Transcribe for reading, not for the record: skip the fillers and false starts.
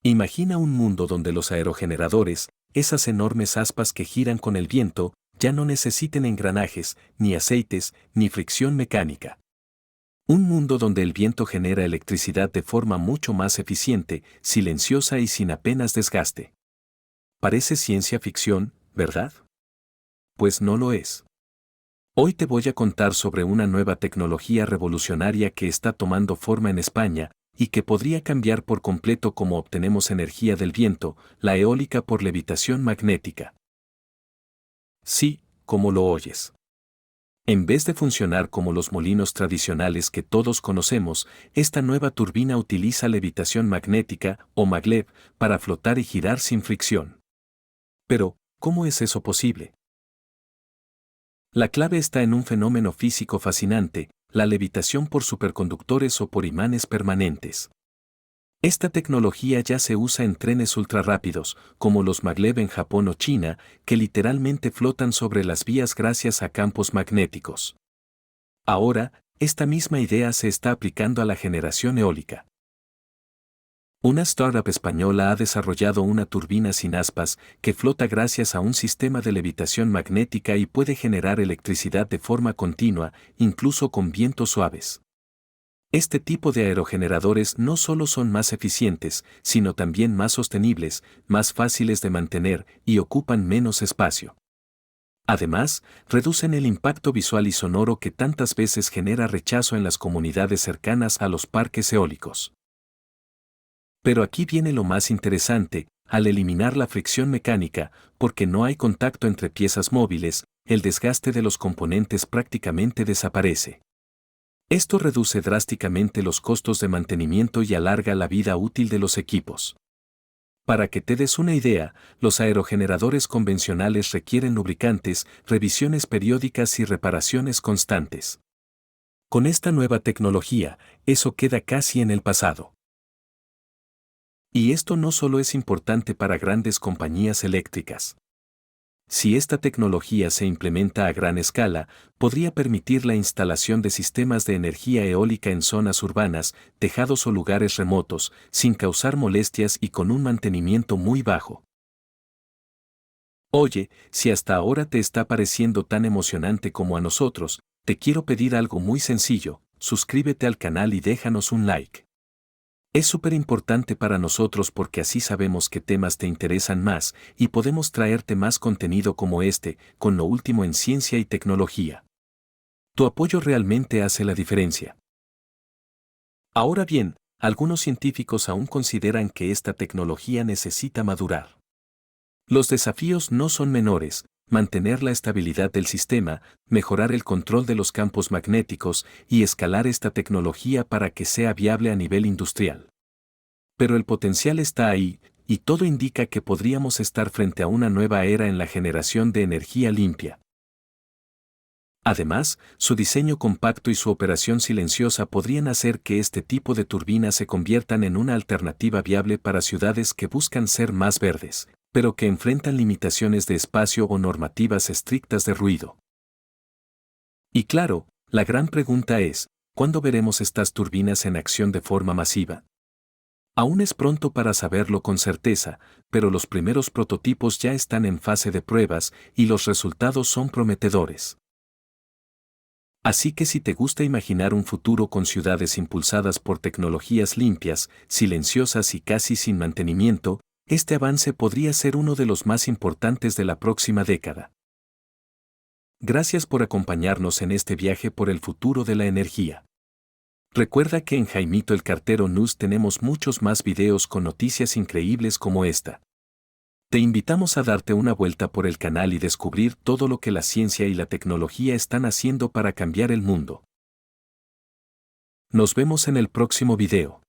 Imagina un mundo donde los aerogeneradores, esas enormes aspas que giran con el viento, ya no necesiten engranajes, ni aceites, ni fricción mecánica. Un mundo donde el viento genera electricidad de forma mucho más eficiente, silenciosa y sin apenas desgaste. Parece ciencia ficción, ¿verdad? Pues no lo es. Hoy te voy a contar sobre una nueva tecnología revolucionaria que está tomando forma en España y que podría cambiar por completo cómo obtenemos energía del viento, la eólica por levitación magnética. Sí, como lo oyes. En vez de funcionar como los molinos tradicionales que todos conocemos, esta nueva turbina utiliza levitación magnética, o maglev, para flotar y girar sin fricción. Pero, ¿cómo es eso posible? La clave está en un fenómeno físico fascinante, la levitación por superconductores o por imanes permanentes. Esta tecnología ya se usa en trenes ultrarrápidos, como los maglev en Japón o China, que literalmente flotan sobre las vías gracias a campos magnéticos. Ahora, esta misma idea se está aplicando a la generación eólica. Una startup española ha desarrollado una turbina sin aspas que flota gracias a un sistema de levitación magnética y puede generar electricidad de forma continua, incluso con vientos suaves. Este tipo de aerogeneradores no solo son más eficientes, sino también más sostenibles, más fáciles de mantener y ocupan menos espacio. Además, reducen el impacto visual y sonoro que tantas veces genera rechazo en las comunidades cercanas a los parques eólicos. Pero aquí viene lo más interesante, al eliminar la fricción mecánica, porque no hay contacto entre piezas móviles, el desgaste de los componentes prácticamente desaparece. Esto reduce drásticamente los costos de mantenimiento y alarga la vida útil de los equipos. Para que te des una idea, los aerogeneradores convencionales requieren lubricantes, revisiones periódicas y reparaciones constantes. Con esta nueva tecnología, eso queda casi en el pasado. Y esto no solo es importante para grandes compañías eléctricas. Si esta tecnología se implementa a gran escala, podría permitir la instalación de sistemas de energía eólica en zonas urbanas, tejados o lugares remotos, sin causar molestias y con un mantenimiento muy bajo. Oye, si hasta ahora te está pareciendo tan emocionante como a nosotros, te quiero pedir algo muy sencillo: suscríbete al canal y déjanos un like. Es súper importante para nosotros porque así sabemos qué temas te interesan más y podemos traerte más contenido como este, con lo último en ciencia y tecnología. Tu apoyo realmente hace la diferencia. Ahora bien, algunos científicos aún consideran que esta tecnología necesita madurar. Los desafíos no son menores: mantener la estabilidad del sistema, mejorar el control de los campos magnéticos y escalar esta tecnología para que sea viable a nivel industrial. Pero el potencial está ahí, y todo indica que podríamos estar frente a una nueva era en la generación de energía limpia. Además, su diseño compacto y su operación silenciosa podrían hacer que este tipo de turbinas se conviertan en una alternativa viable para ciudades que buscan ser más verdes, pero que enfrentan limitaciones de espacio o normativas estrictas de ruido. Y claro, la gran pregunta es: ¿cuándo veremos estas turbinas en acción de forma masiva? Aún es pronto para saberlo con certeza, pero los primeros prototipos ya están en fase de pruebas y los resultados son prometedores. Así que si te gusta imaginar un futuro con ciudades impulsadas por tecnologías limpias, silenciosas y casi sin mantenimiento, este avance podría ser uno de los más importantes de la próxima década. Gracias por acompañarnos en este viaje por el futuro de la energía. Recuerda que en Jaimito el Cartero News tenemos muchos más videos con noticias increíbles como esta. Te invitamos a darte una vuelta por el canal y descubrir todo lo que la ciencia y la tecnología están haciendo para cambiar el mundo. Nos vemos en el próximo video.